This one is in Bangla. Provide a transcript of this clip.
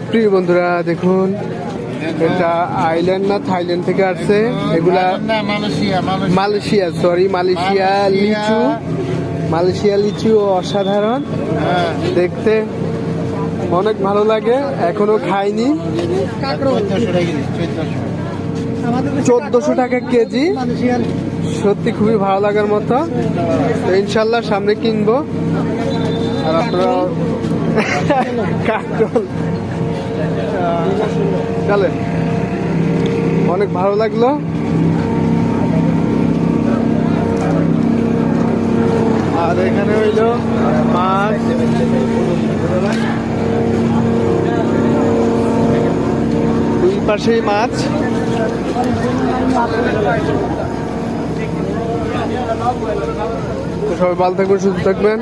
প্রিয় বন্ধুরা দেখুন, এটা আইল্যান্ড না থাইল্যান্ড থেকে আসছে। এগুলা মালয়েশিয়া, সরি মালয়েশিয়া লিচু। মালয়েশিয়া লিচু অসাধারণ দেখতে, অনেক ভালো লাগে। এখনো খাইনি। 1400 টাকা কেজি, সত্যি খুবই ভালো লাগার মতো। ইনশাল্লাহ সামনে কিনবো। আর আপনারা কাকরোল চলেন, অনেক ভালো লাগলো। আর এখানে হইলো মাছ, দুই পাশেই মাছ। তো সবাই ভালো থাকবেন, সুস্থ থাকবেন।